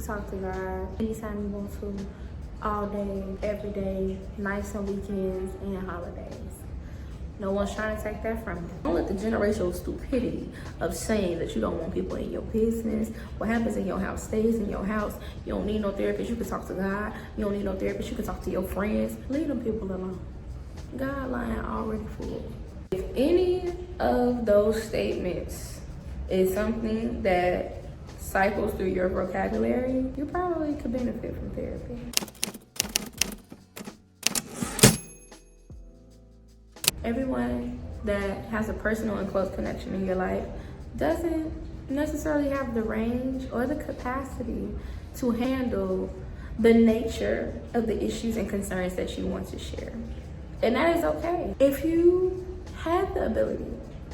talk to God anytime you want to, all day, every day, nights and weekends and holidays. No one's trying to take that from you. Don't let the generational stupidity of saying that you don't want people in your business. What happens in your house stays in your house. You don't need no therapist. You can talk to God. You don't need no therapist. You can talk to your friends. Leave them people alone. God line already full. If any of those statements is something that cycles through your vocabulary, you probably could benefit from therapy. Everyone that has a personal and close connection in your life doesn't necessarily have the range or the capacity to handle the nature of the issues and concerns that you want to share. And that is okay. If you have the ability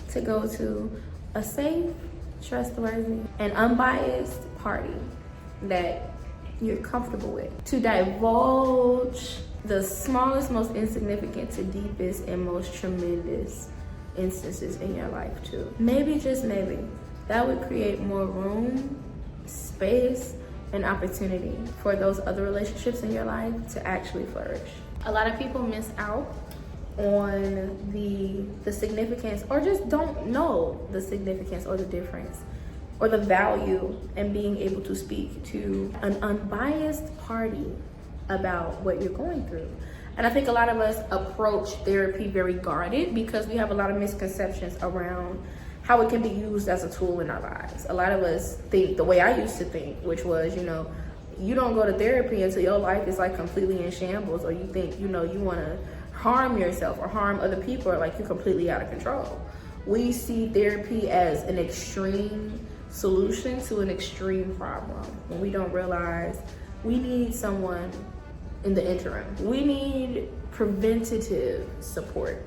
to go to a safe, trustworthy, and unbiased party that you're comfortable with, to divulge the smallest, most insignificant to deepest and most tremendous instances in your life too. Maybe, just maybe, that would create more room, space, and opportunity for those other relationships in your life to actually flourish. A lot of people miss out on the significance, or just don't know the significance or the difference or the value in being able to speak to an unbiased party about what you're going through. And I think a lot of us approach therapy very guarded because we have a lot of misconceptions around how it can be used as a tool in our lives. A lot of us think the way I used to think, which was, you don't go to therapy until your life is like completely in shambles, or you think, you want to harm yourself or harm other people, or like you're completely out of control. We see therapy as an extreme solution to an extreme problem, when we don't realize we need someone in the interim. We need preventative support,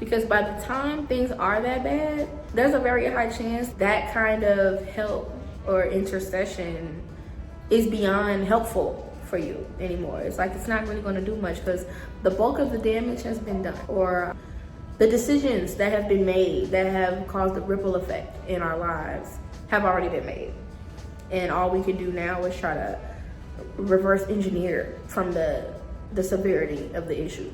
because by the time things are that bad, there's a very high chance that kind of help or intercession is beyond helpful for you anymore. It's like it's not really going to do much because the bulk of the damage has been done, or the decisions that have been made that have caused a ripple effect in our lives have already been made. And all we can do now is try to reverse engineer from the severity of the issue,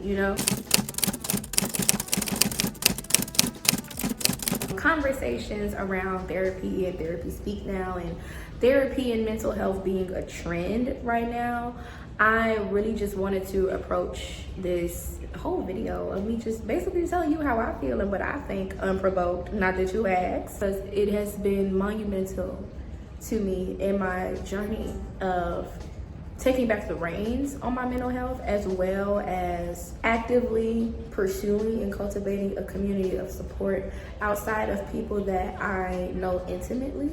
Conversations around therapy and therapy speak now, and therapy and mental health being a trend right now, I really just wanted to approach this whole video of me just basically telling you how I feel and what I think, unprovoked, not that you asked, because it has been monumental to me in my journey of taking back the reins on my mental health, as well as actively pursuing and cultivating a community of support outside of people that I know intimately,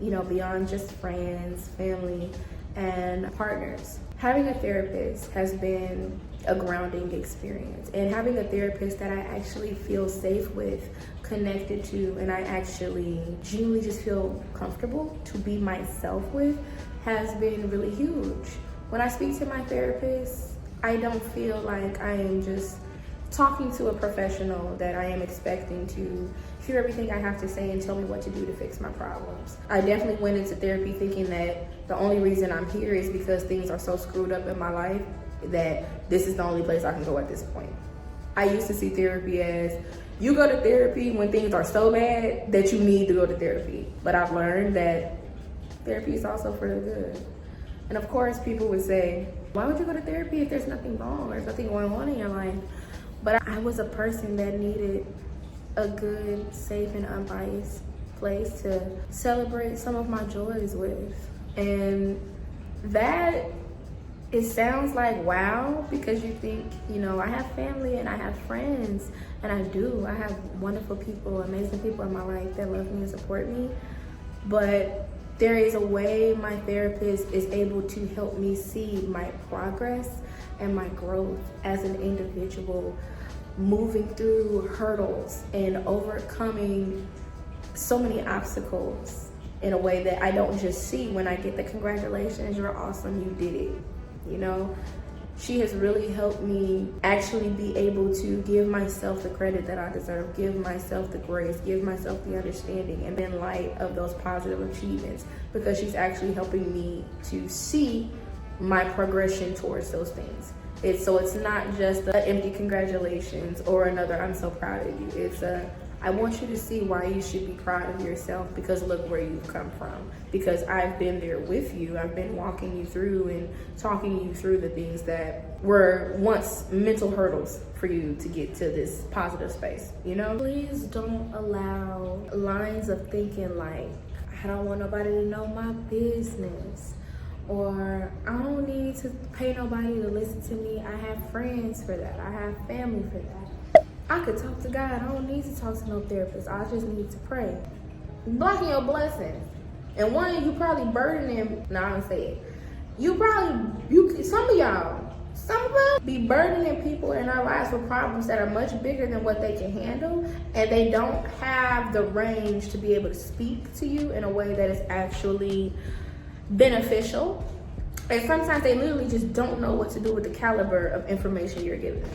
beyond just friends, family, and partners. Having a therapist has been a grounding experience, and having a therapist that I actually feel safe with, connected to, and I actually genuinely just feel comfortable to be myself with has been really huge. When I speak to my therapist, I don't feel like I am just talking to a professional that I am expecting to hear everything I have to say and tell me what to do to fix my problems. I definitely went into therapy thinking that the only reason I'm here is because things are so screwed up in my life that this is the only place I can go at this point. I used to see therapy as, you go to therapy when things are so bad that you need to go to therapy. But I've learned that therapy is also for the good. And of course, people would say, why would you go to therapy if there's nothing wrong or there's nothing going on in your life? But I was a person that needed a good, safe, and unbiased place to celebrate some of my joys with. And that, it sounds like wow, because you think, I have family and I have friends, and I do. I have wonderful people, amazing people in my life that love me and support me. But there is a way my therapist is able to help me see my progress and my growth as an individual, moving through hurdles and overcoming so many obstacles in a way that I don't just see when I get the congratulations, you're awesome, you did it. She has really helped me actually be able to give myself the credit that I deserve, give myself the grace, give myself the understanding, and in light of those positive achievements, because she's actually helping me to see my progression towards those things. It's not just an empty congratulations or another I'm so proud of you. It's I want you to see why you should be proud of yourself, because look where you've come from. Because I've been there with you. I've been walking you through and talking you through the things that were once mental hurdles for you to get to this positive space, you know? Please don't allow lines of thinking like, I don't want nobody to know my business, or I don't need to pay nobody to listen to me. I have friends for that. I have family for that. I could talk to God. I don't need to talk to no therapist. I just need to pray. Blocking your blessings. And one, you probably burdening, I don't say it. Some of us be burdening people in our lives with problems that are much bigger than what they can handle. And they don't have the range to be able to speak to you in a way that is actually beneficial. And sometimes they literally just don't know what to do with the caliber of information you're giving them.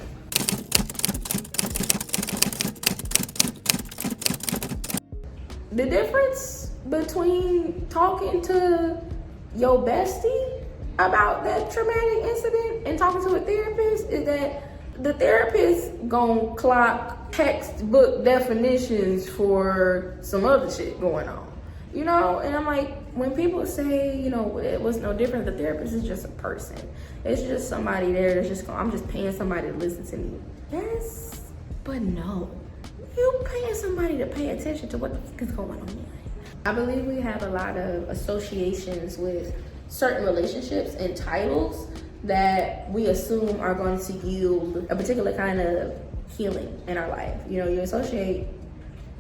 The difference between talking to your bestie about that traumatic incident and talking to a therapist is that the therapist gonna clock textbook definitions for some other shit going on, you know? And I'm like, when people say, you know, it was no different, the therapist is just a person. It's just somebody there that's just I'm just paying somebody to listen to me. Yes, but no. You paying somebody to pay attention to what the fuck is going on. I believe we have a lot of associations with certain relationships and titles that we assume are going to yield a particular kind of healing in our life. You know, you associate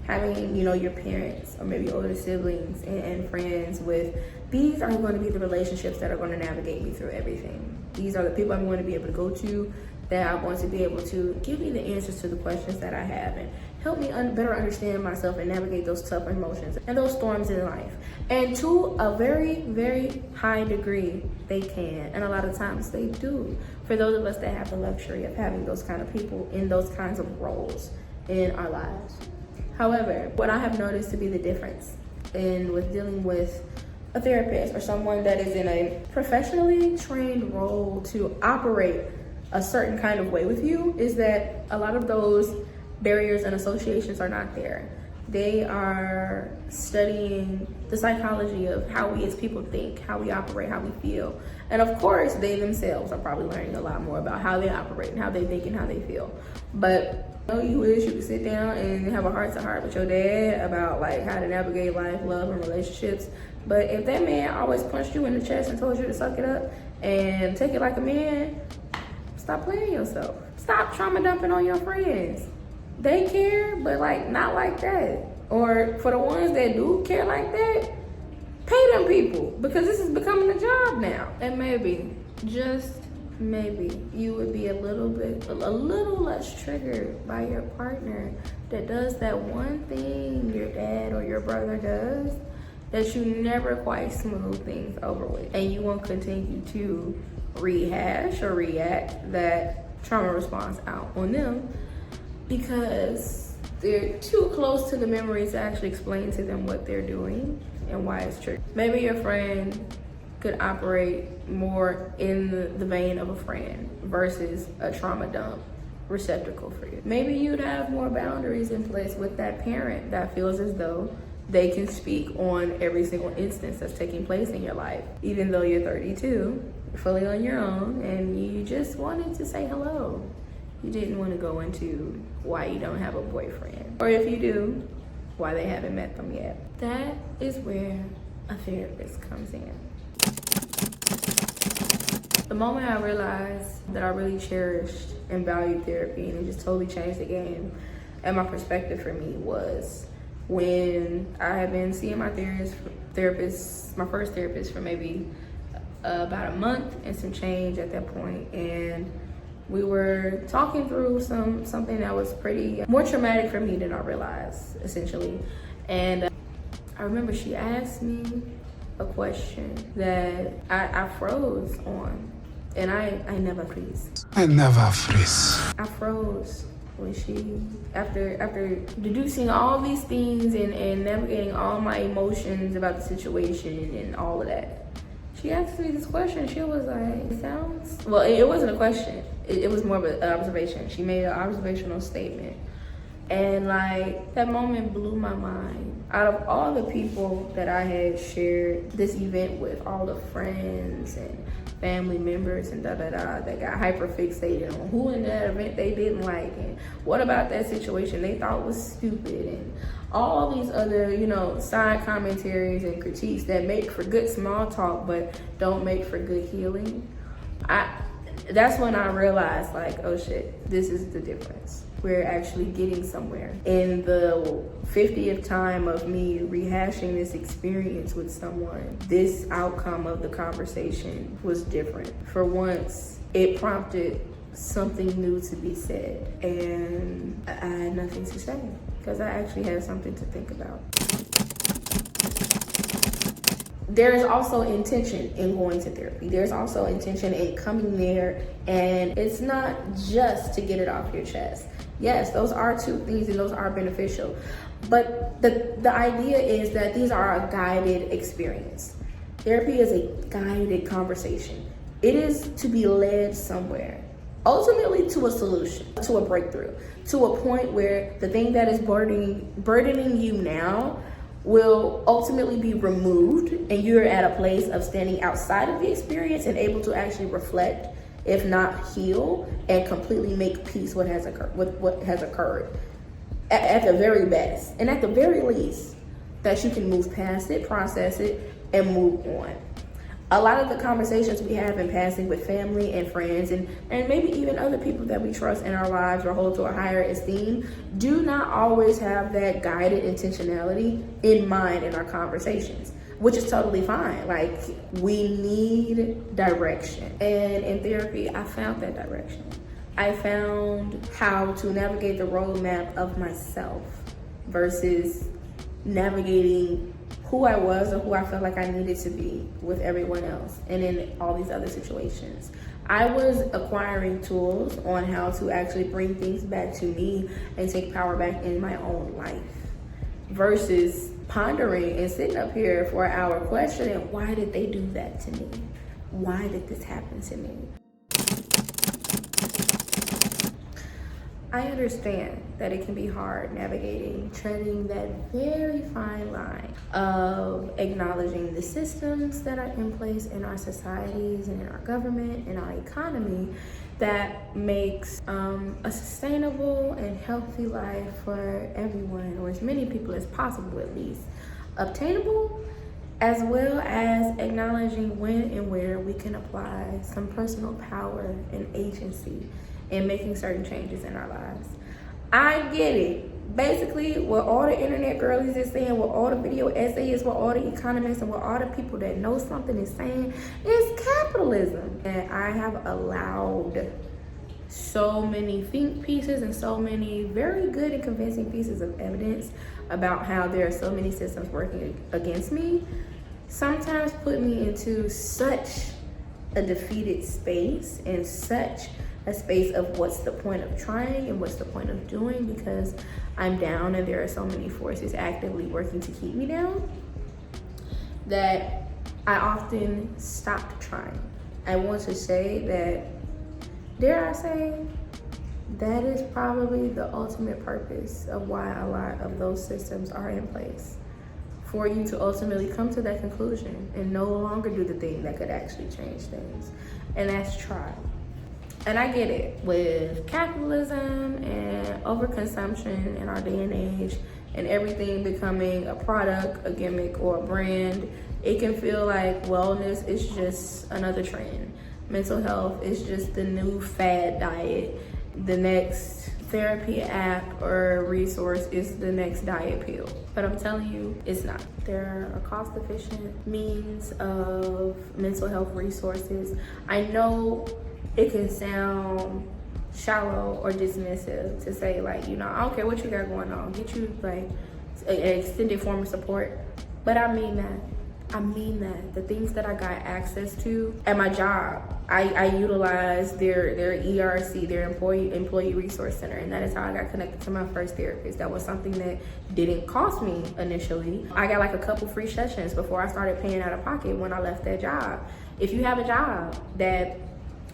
having, you know, your parents or maybe older siblings and friends with, these are going to be the relationships that are going to navigate me through everything. These are the people I'm going to be able to go to, that are going to be able to give me the answers to the questions that I have and help me better understand myself and navigate those tough emotions and those storms in life. And to a very, very high degree, they can. And a lot of times they do. For those of us that have the luxury of having those kind of people in those kinds of roles in our lives. However, what I have noticed to be the difference with dealing with a therapist or someone that is in a professionally trained role to operate a certain kind of way with you is that a lot of those barriers and associations are not there. They are studying the psychology of how we as people think, how we operate, how we feel. And of course, they themselves are probably learning a lot more about how they operate and how they think and how they feel. But you know, you wish you could sit down and have a heart-to-heart with your dad about like how to navigate life, love, and relationships. But if that man always punched you in the chest and told you to suck it up and take it like a man, stop playing yourself. Stop trauma dumping on your friends. They care, but like not like that. Or for the ones that do care like that, pay them people, because this is becoming a job now. And maybe, just maybe, you would be a little less triggered by your partner that does that one thing your dad or your brother does that you never quite smooth things over with. And you won't continue to rehash or react that trauma response out on them because they're too close to the memory to actually explain to them what they're doing and why it's true. Maybe your friend could operate more in the vein of a friend versus a trauma dump receptacle for you. Maybe you'd have more boundaries in place with that parent that feels as though they can speak on every single instance that's taking place in your life. Even though you're 32, fully on your own, and you just wanted to say hello. You didn't want to go into why you don't have a boyfriend. Or if you do, why they haven't met them yet. That is where a therapist comes in. The moment I realized that I really cherished and valued therapy, and it just totally changed the game and my perspective for me, was when I had been seeing my therapist, my first therapist, for maybe about a month and some change at that point, and we were talking through something that was pretty more traumatic for me than I realized, essentially. And I remember she asked me a question that I froze on. And I never freeze. I never freeze. I froze when she, after deducing all these things and navigating all my emotions about the situation and all of that, she asked me this question. She was like, it sounds, well, it wasn't a question. It was more of an observation. She made an observational statement. And like, that moment blew my mind. Out of all the people that I had shared this event with, all the friends and family members and that got hyper fixated on who in that event they didn't like and what about that situation they thought was stupid and all these other, you know, side commentaries and critiques that make for good small talk but don't make for good healing. That's when I realized, like, oh shit, this is the difference. We're actually getting somewhere. In the 50th time of me rehashing this experience with someone, this outcome of the conversation was different. For once, it prompted something new to be said, and I had nothing to say because I actually had something to think about. There is also intention in going to therapy. There's also intention in coming there, and it's not just to get it off your chest. Yes, those are two things and those are beneficial. But the idea is that these are a guided experience. Therapy is a guided conversation. It is to be led somewhere, ultimately to a solution, to a breakthrough, to a point where the thing that is burdening you now will ultimately be removed, and you're at a place of standing outside of the experience and able to actually reflect, if not heal, and completely make peace with what has occurred at the very best. And at the very least, that you can move past it, process it, and move on. A lot of the conversations we have in passing with family and friends and maybe even other people that we trust in our lives or hold to a higher esteem do not always have that guided intentionality in mind in our conversations, which is totally fine. Like, we need direction. And in therapy, I found that direction. I found how to navigate the roadmap of myself versus navigating who I was or who I felt like I needed to be with everyone else and in all these other situations. I was acquiring tools on how to actually bring things back to me and take power back in my own life versus pondering and sitting up here for an hour questioning, why did they do that to me? Why did this happen to me? I understand that it can be hard navigating, treading that very fine line of acknowledging the systems that are in place in our societies and in our government and our economy that makes a sustainable and healthy life for everyone, or as many people as possible at least, obtainable, as well as acknowledging when and where we can apply some personal power and agency in making certain changes in our lives. I get it. Basically, what all the internet girlies is saying, what all the video essayists, what all the economists, and what all the people that know something is saying is capitalism. And I have allowed so many think pieces and so many very good and convincing pieces of evidence about how there are so many systems working against me, sometimes put me into such a defeated space and such a space of what's the point of trying and what's the point of doing, because I'm down and there are so many forces actively working to keep me down that I often stopped trying. I want to say that, dare I say, that is probably the ultimate purpose of why a lot of those systems are in place, for you to ultimately come to that conclusion and no longer do the thing that could actually change things, and that's try. And I get it, with capitalism and overconsumption in our day and age and everything becoming a product, a gimmick, or a brand, it can feel like wellness is just another trend. Mental health is just the new fad diet. The next therapy app or resource is the next diet pill. But I'm telling you, it's not. There are cost-efficient means of mental health resources. I know it can sound shallow or dismissive to say, like, you know, I don't care what you got going on, get you like an extended form of support. But I mean that. I mean that. The things that I got access to at my job, I utilized their ERC, their employee resource center, and that is how I got connected to my first therapist. That was something that didn't cost me initially. I got like a couple free sessions before I started paying out of pocket when I left that job. If you have a job that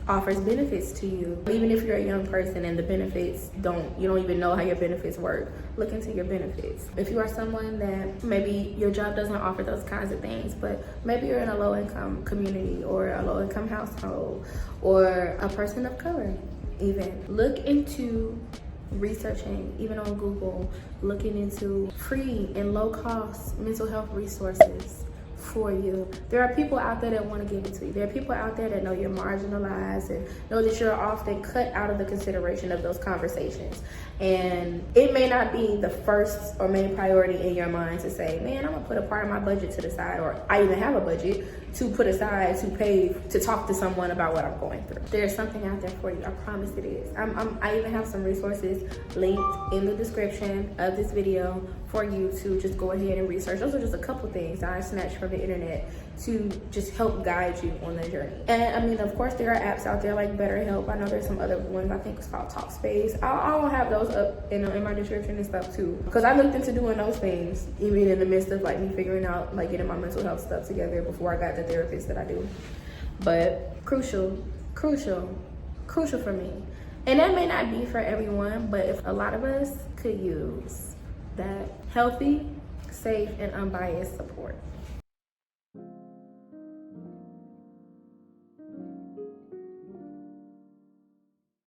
offers benefits to you, even if you're a young person and the benefits you don't even know how your benefits work, look into your benefits. If you are someone that maybe your job doesn't offer those kinds of things, but maybe you're in a low income community or a low income household or a person of color, even look into researching, even on Google, looking into free and low cost mental health resources for you. There are people out there that want to give it to you. There are people out there that know you're marginalized and know that you're often cut out of the consideration of those conversations. And it may not be the first or main priority in your mind to say, man, I'm gonna put a part of my budget to the side, or I even have a budget to put aside to pay to talk to someone about what I'm going through. There's something out there for you. I promise it is. I even have some resources linked in the description of this video for you to just go ahead and research. Those are just a couple things that I snatched from the internet to just help guide you on the journey. And I mean, of course, there are apps out there like BetterHelp. I know there's some other ones. I think it's called Talkspace. I'll have those up in my description and stuff too, because I looked into doing those things even in the midst of like me figuring out like getting my mental health stuff together before I got the therapist that I do. But crucial for me. And that may not be for everyone, but if a lot of us could use that healthy, safe, and unbiased support.